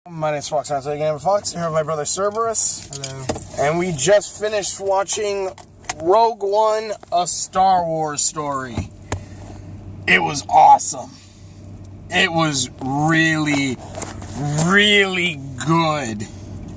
My name's Fox. I'm again Fox. Here with my brother Cerberus. Hello. And we just finished watching Rogue One: A Star Wars Story. It was awesome. It was really, really good.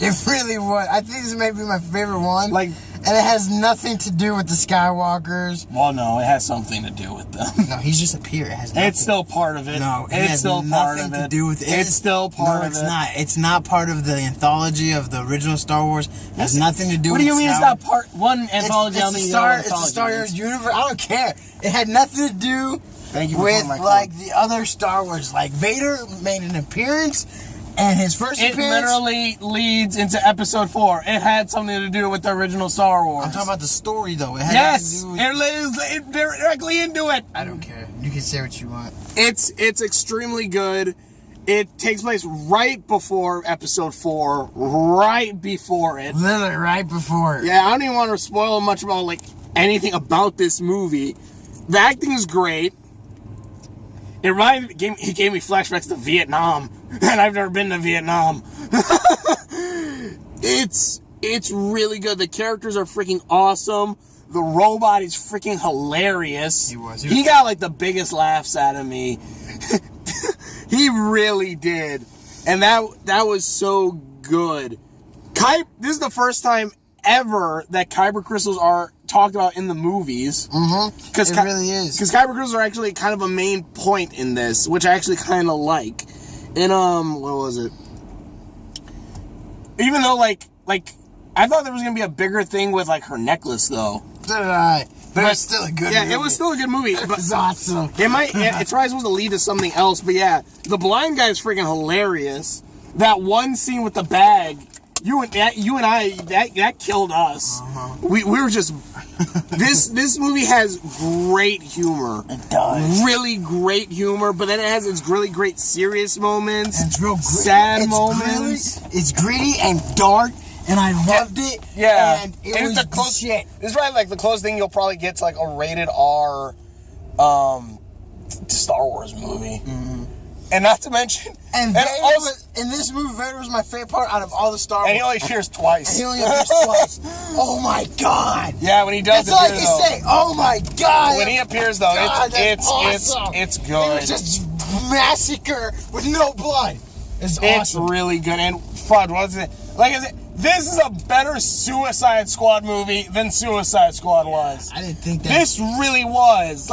It really was. I think this may be my favorite one. And it has nothing to do with the Skywalkers. Well, no, it has something to do with them. No, he's just a peer. It has nothing. It's still part of it. No, it's still part of it. To do with it. It's still part of it. No, it's not. It's not part of the anthology of the original Star Wars. It has nothing to do with What do you mean it's not part one anthology? It's the Star Wars universe. I don't care. It had nothing to do with the other Star Wars. Like Vader made an appearance. And his first appearance... It literally leads into episode 4. It had something to do with the original Star Wars. I'm talking about the story, though. It had it directly into it. I don't care. You can say what you want. It's extremely good. It takes place right before episode 4. Right before it. Literally right before it. Yeah, I don't even want to spoil much about, anything about this movie. The acting is great. He gave me flashbacks to Vietnam, and I've never been to Vietnam. It's really good. The characters are freaking awesome. The robot is freaking hilarious. He got the biggest laughs out of me. He really did, and that was so good. This is the first time ever that kyber crystals are talked about in the movies. It really is. Because kyber crystals are actually kind of a main point in this, which I actually kind of like. And, what was it? Even though, I thought there was going to be a bigger thing with, her necklace, though. So did I. But it's still a good movie. Yeah, it was still a good movie. But it's awesome. It's probably supposed to lead to something else, but yeah. The blind guy is freaking hilarious. That one scene with the bag... You and I, that killed us. We were just... This movie has great humor. It does. Really great humor, but then it has its really great serious moments. And it's real sad moments. It's gritty and dark, and I loved it. Yeah. And it was the shit. This is probably the closest thing you'll probably get to a rated R Star Wars movie. And not to mention... And in this movie, Vader was my favorite part out of all the Star Wars. And he only appears twice. Oh my god. Yeah, when he does That's all I can say. Oh my god. When he appears, though, it's awesome. It's good. It was just massacre with no blood. It's awesome. It's really good. And FUD, wasn't it? Like I said, this is a better Suicide Squad movie than Suicide Squad was. I didn't think that. This really was.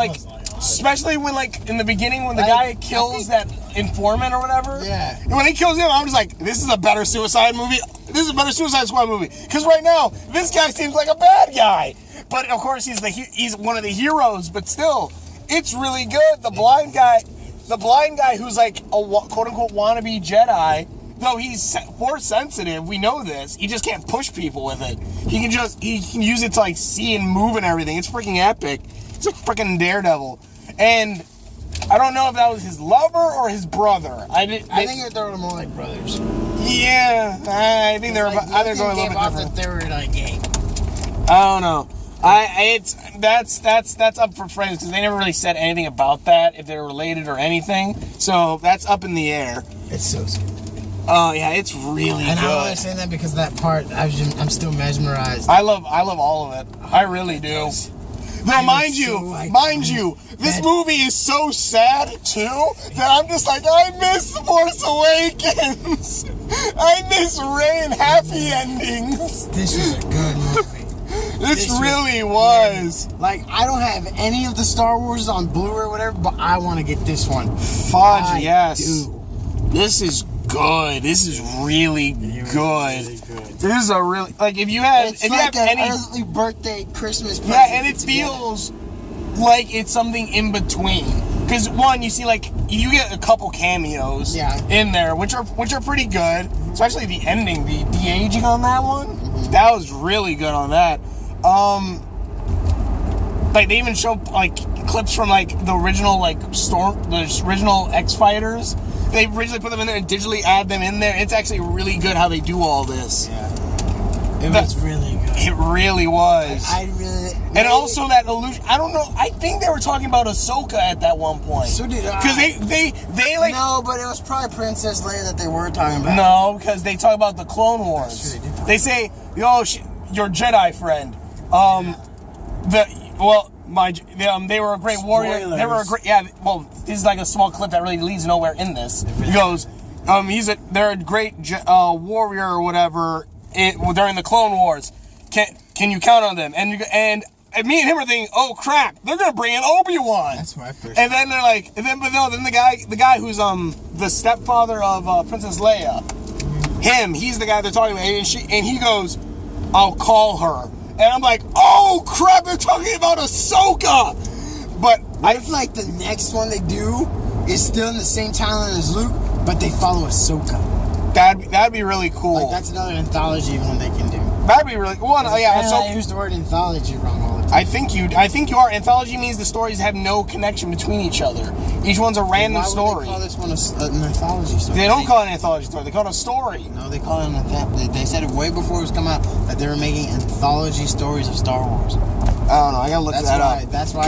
Especially when, in the beginning, when the guy kills that informant or whatever. Yeah. And when he kills him, I'm just like, this is a better Suicide movie. This is a better Suicide Squad movie. Because right now, this guy seems like a bad guy. But, of course, he's one of the heroes. But still, it's really good. The blind guy who's a quote-unquote wannabe Jedi, though he's force sensitive, we know this. He just can't push people with it. He can use it to, see and move and everything. It's freaking epic. He's a freaking daredevil. And I don't know if that was his lover or his brother. I think they were more like brothers. Yeah, I think they're either going a little bit different. They were gay. I don't know. That's up for friends because they never really said anything about that, if they're related or anything. So that's up in the air. It's so sweet. Oh yeah, it's really good. And I'm only saying that because that part, I'm still mesmerized. I love all of it. I really do. Now, mind you, this movie is so sad, too, that I'm just I miss The Force Awakens. I miss Rey and happy endings. This was a good movie. This really was. I don't have any of the Star Wars on Blu-ray or whatever, but I want to get this one. Fudge, yes. This is good. This is really good. This is a really if you have any early birthday Christmas present. Yeah, and it feels like it's something in between. Because one, you see you get a couple cameos in there, which are pretty good. Especially the ending, the de-aging on that one. That was really good on that. They even show clips from the original the original X Fighters. They originally put them in there and digitally add them in there. It's actually really good how they do all this. Yeah. It was really good. It really was. And also that illusion. I don't know. I think they were talking about Ahsoka at that one point. So did I. Because they like. No, but it was probably Princess Leia that they were talking about. No, because they talk about the Clone Wars. Sure they say, "Yo, your Jedi friend." They were a great warrior. Spoilers. They were a great. Yeah. Well, this is like a small clip that really leads nowhere in this. He goes, they're a great warrior or whatever during the Clone Wars. Can you count on them? And me and him are thinking, oh crap, they're gonna bring in Obi-Wan. That's my first. And then they're like, then the guy who's the stepfather of Princess Leia, he's the guy they're talking about, and he goes, I'll call her. And I'm like, oh crap, they're talking about Ahsoka. But what if like the next one they do is still in the same timeline as Luke, but they follow Ahsoka? That'd be really cool. Like that's another anthology one they can do. That'd be really cool. I use the word anthology wrong all the time. I think you are. Anthology means the stories have no connection between each other. Each one's a random story. Why would they call this one an anthology story? They don't call it an anthology story. They call it a story. No, they call it an anthology. They said it way before it was come out that they were making anthology stories of Star Wars. I don't know. I gotta look that up. That's why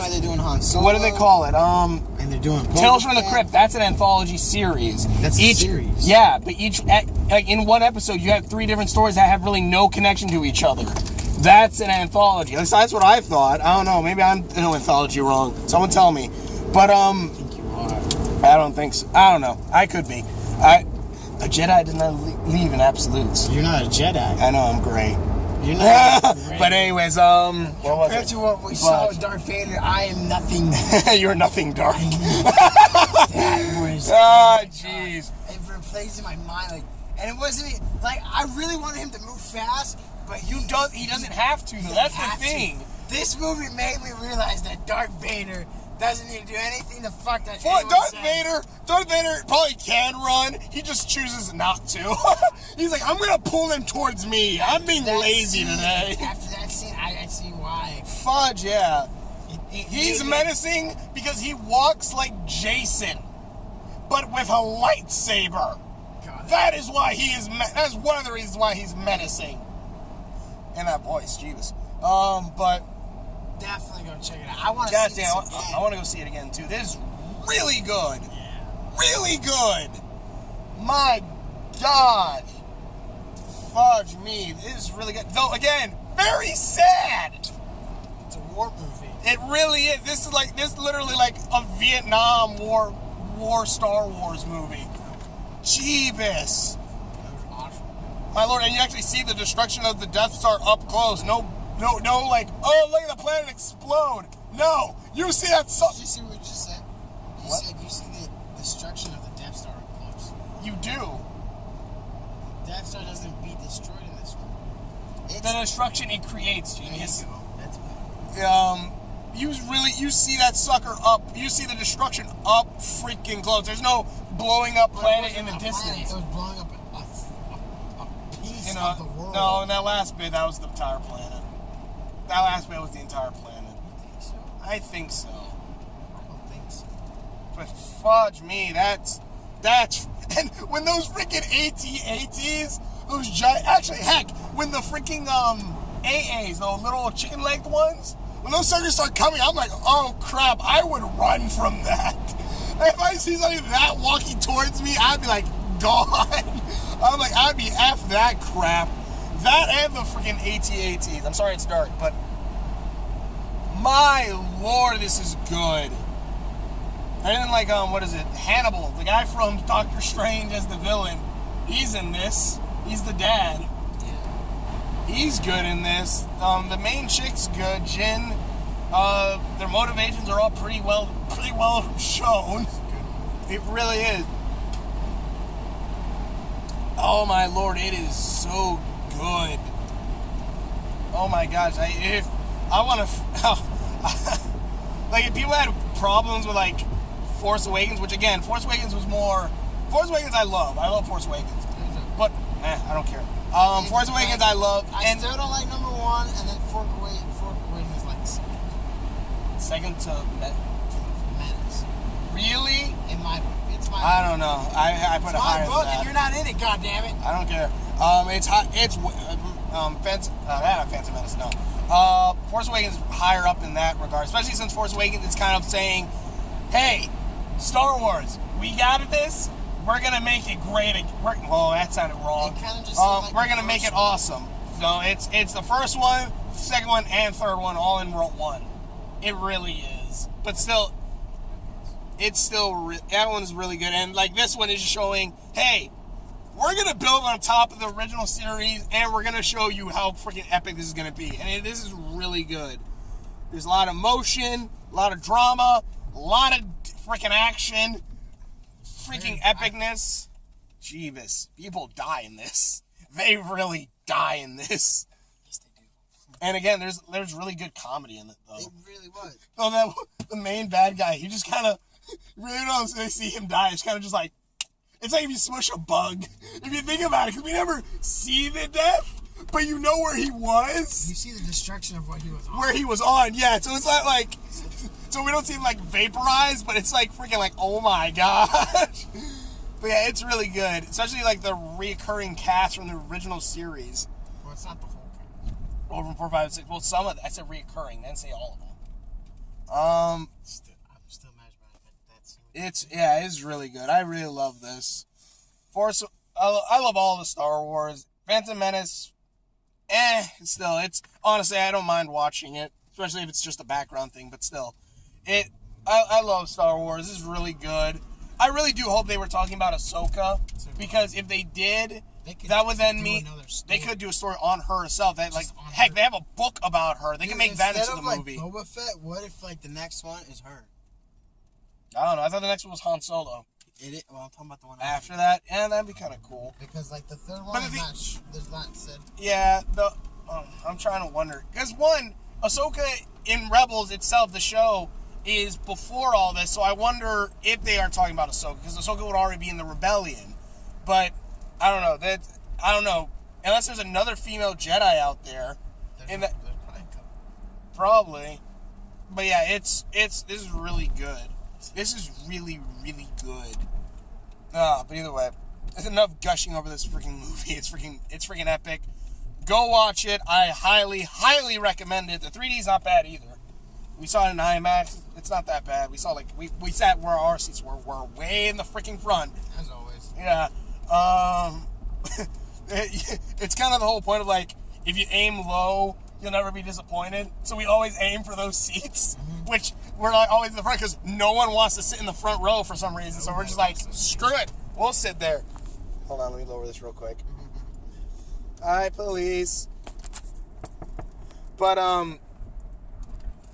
they're doing Han Solo. What do they call it? And they're doing Tales from the Crypt. That's an anthology series. That's a series. Yeah, but like in one episode, you have 3 different stories that have really no connection to each other. That's an anthology. At least that's what I thought. I don't know. Maybe I'm in an anthology wrong. Someone tell me. But I think you are. I don't think so. I don't know. I could be. A Jedi does not leave in absolutes. You're not a Jedi. I know. I'm gray. You're not. But anyways, what was compared to what we saw with Darth Vader, I am nothing. You're nothing dark. That was. Jeez. It replays in my mind, and it wasn't like I really wanted him to move fast, but he doesn't have to. Though. That's the thing. This movie made me realize that Darth Vader doesn't need to do anything to fuck that. Darth Vader probably can run. He just chooses not to. He's like, I'm gonna pull them towards me. I'm being lazy today. After that scene, I see why. Fudge, yeah. He's menacing because he walks like Jason, but with a lightsaber. God. That is why he is. That's one of the reasons why he's menacing. And that voice, Jesus. But. Definitely go check it out. I want to see this again. I want to go see it again too. This is really good. Yeah. Really good. My God. Fudge me. This is really good. Though again, very sad. It's a war movie. It really is. This is literally like a Vietnam War Star Wars movie. Jeebus. Awesome. My Lord, and you actually see the destruction of the Death Star up close. No, like, oh, look at the planet explode. No, you see that. Did you see what you just said? You said you see the destruction of the Death Star up close. You do. Death Star doesn't be destroyed in this one. The destruction it creates, genius. There you go. That's you see that sucker up. You see the destruction up freaking close. There's no blowing up planet in the distance. It was blowing up a piece of the world. No, in that last bit, that was the entire planet. That last bit was the entire planet. You think so? I think so. I don't think so. But fudge me, that's and when those freaking AT-ATs, those giant, actually heck, when the freaking AAs, those little chicken legged ones, when those suckers start coming, I'm like, oh crap, I would run from that. If I see something that walking towards me, I'd be like, gone. I'm like, I'd be F that crap. That and the freaking AT-ATs. I'm sorry it's dark, but my Lord, this is good. And then like, what is it? Hannibal, the guy from Doctor Strange as the villain. He's in this. He's the dad. Yeah. He's good in this. The main chick's good. Jin. Their motivations are all pretty well shown. It really is. Oh my Lord, it is so good. Oh my gosh, if people had problems with like Force Awakens, which again, Force Awakens I love Force Awakens, but I don't care. Force Awakens I love. I still don't like number 1, and then Force Awakens is like second. Second to Menace. Really? It's my... I don't know. I put it higher than book that. and you're not in it, goddammit. I don't care. It's hot. It's not Phantom Menace. No. Force Awakens is higher up in that regard, especially since Force Awakens is kind of saying, "Hey, Star Wars, we got this. We're gonna make it great." Well, that sounded wrong. It kind of just like we're gonna make it awesome. So it's the first one, second one, and third one all in one. It really is. But still, that one's really good. And like this one is showing, hey, we're going to build on top of the original series, and we're going to show you how freaking epic this is going to be. And this is really good. There's a lot of motion, a lot of drama, a lot of freaking action, freaking epicness. Jeebus. People die in this. They really die in this. Yes, they do. And again, there's really good comedy in it, though. It really was. So the main bad guy, he just kind of, really don't see him die. It's kind of just like, it's like if you smush a bug. If you think about it, because we never see the death, but you know where he was. You see the destruction of what he was on. Where he was on, yeah. So it's not like, so we don't see him like vaporized, but it's like freaking like, oh my gosh. But yeah, it's really good. Especially like the recurring cast from the original series. Well, it's not the whole cast. Well, from 4, 5, 6. Well, some of that. I said recurring. I didn't say all of them. I'm still magic about that scene. It's really good. I really love this. I love all the Star Wars. Phantom Menace, still, honestly, I don't mind watching it, especially if it's just a background thing, but still, I love Star Wars. This is really good. I really do hope they were talking about Ahsoka, because if they did, that would then mean they could do a story on her herself. That, like, heck, they have a book about her. They can make that into the movie. Like Boba Fett, what if like the next one is her? I don't know. I thought the next one was Han Solo. Well, I'm talking about the one after that. Yeah, that'd be kind of cool. Because like the third one, there's not said. Yeah, I'm trying to wonder, because one, Ahsoka in Rebels itself, the show, is before all this, so I wonder if they are talking about Ahsoka, because Ahsoka would already be in the rebellion. But I don't know. I don't know. Unless there's another female Jedi out there. There's probably. But yeah, this is really good. This is really, really good. But either way, there's enough gushing over this freaking movie. It's freaking epic. Go watch it. I highly, highly recommend it. The 3D's not bad either. We saw it in IMAX. It's not that bad. We saw we sat where our seats were. We're way in the freaking front. As always. Yeah. It's kind of the whole point of like, if you aim low, you'll never be disappointed. So we always aim for those seats, which we're like always in the front because no one wants to sit in the front row for some reason. So we're just like, screw it, we'll sit there. Hold on, let me lower this real quick. Hi, police. But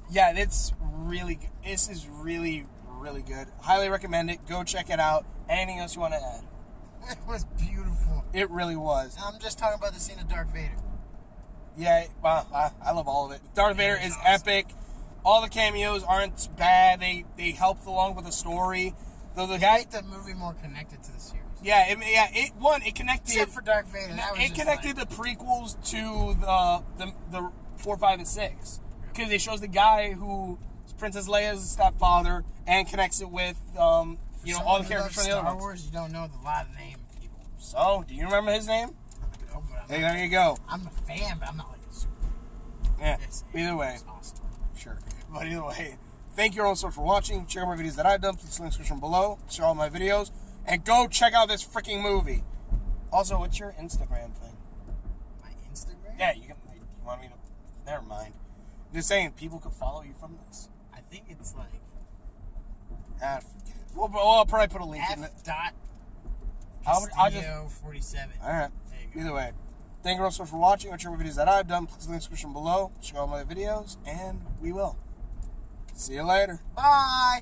yeah, it's really good. This is really, really good. Highly recommend it. Go check it out. Anything else you want to add? It was beautiful. It really was. I'm just talking about the scene of Darth Vader. Yeah, I love all of it. Darth Vader is epic. All the cameos aren't bad. They help along with the story. Though the guy, make the movie more connected to the series. Yeah, it connected. Except for Darth Vader, it connected the prequels to the 4, 5, and 6 because it shows the guy who Princess Leia's stepfather and connects it with all the characters from the other ones. Star Wars, you don't know a lot of name people. So, do you remember his name? No, but There you go. I'm a fan, but I'm not like a super. Yeah. Either way. Awesome. Sure. But either way, thank you all so much for watching. Check out my videos that I've done. Please link in the description below. Share all my videos. And go check out this freaking movie. Also, what's your Instagram thing? My Instagram? Yeah, you want me to... Never mind. I'm just saying, people could follow you from this. I think it's like... Forget it. Well, I'll probably put a link in it. F.Castillo47. Alright. Either way. Thank you all so much for watching. Whichever videos that I've done, please link in the description below. Check out my videos, and we will. See you later. Bye!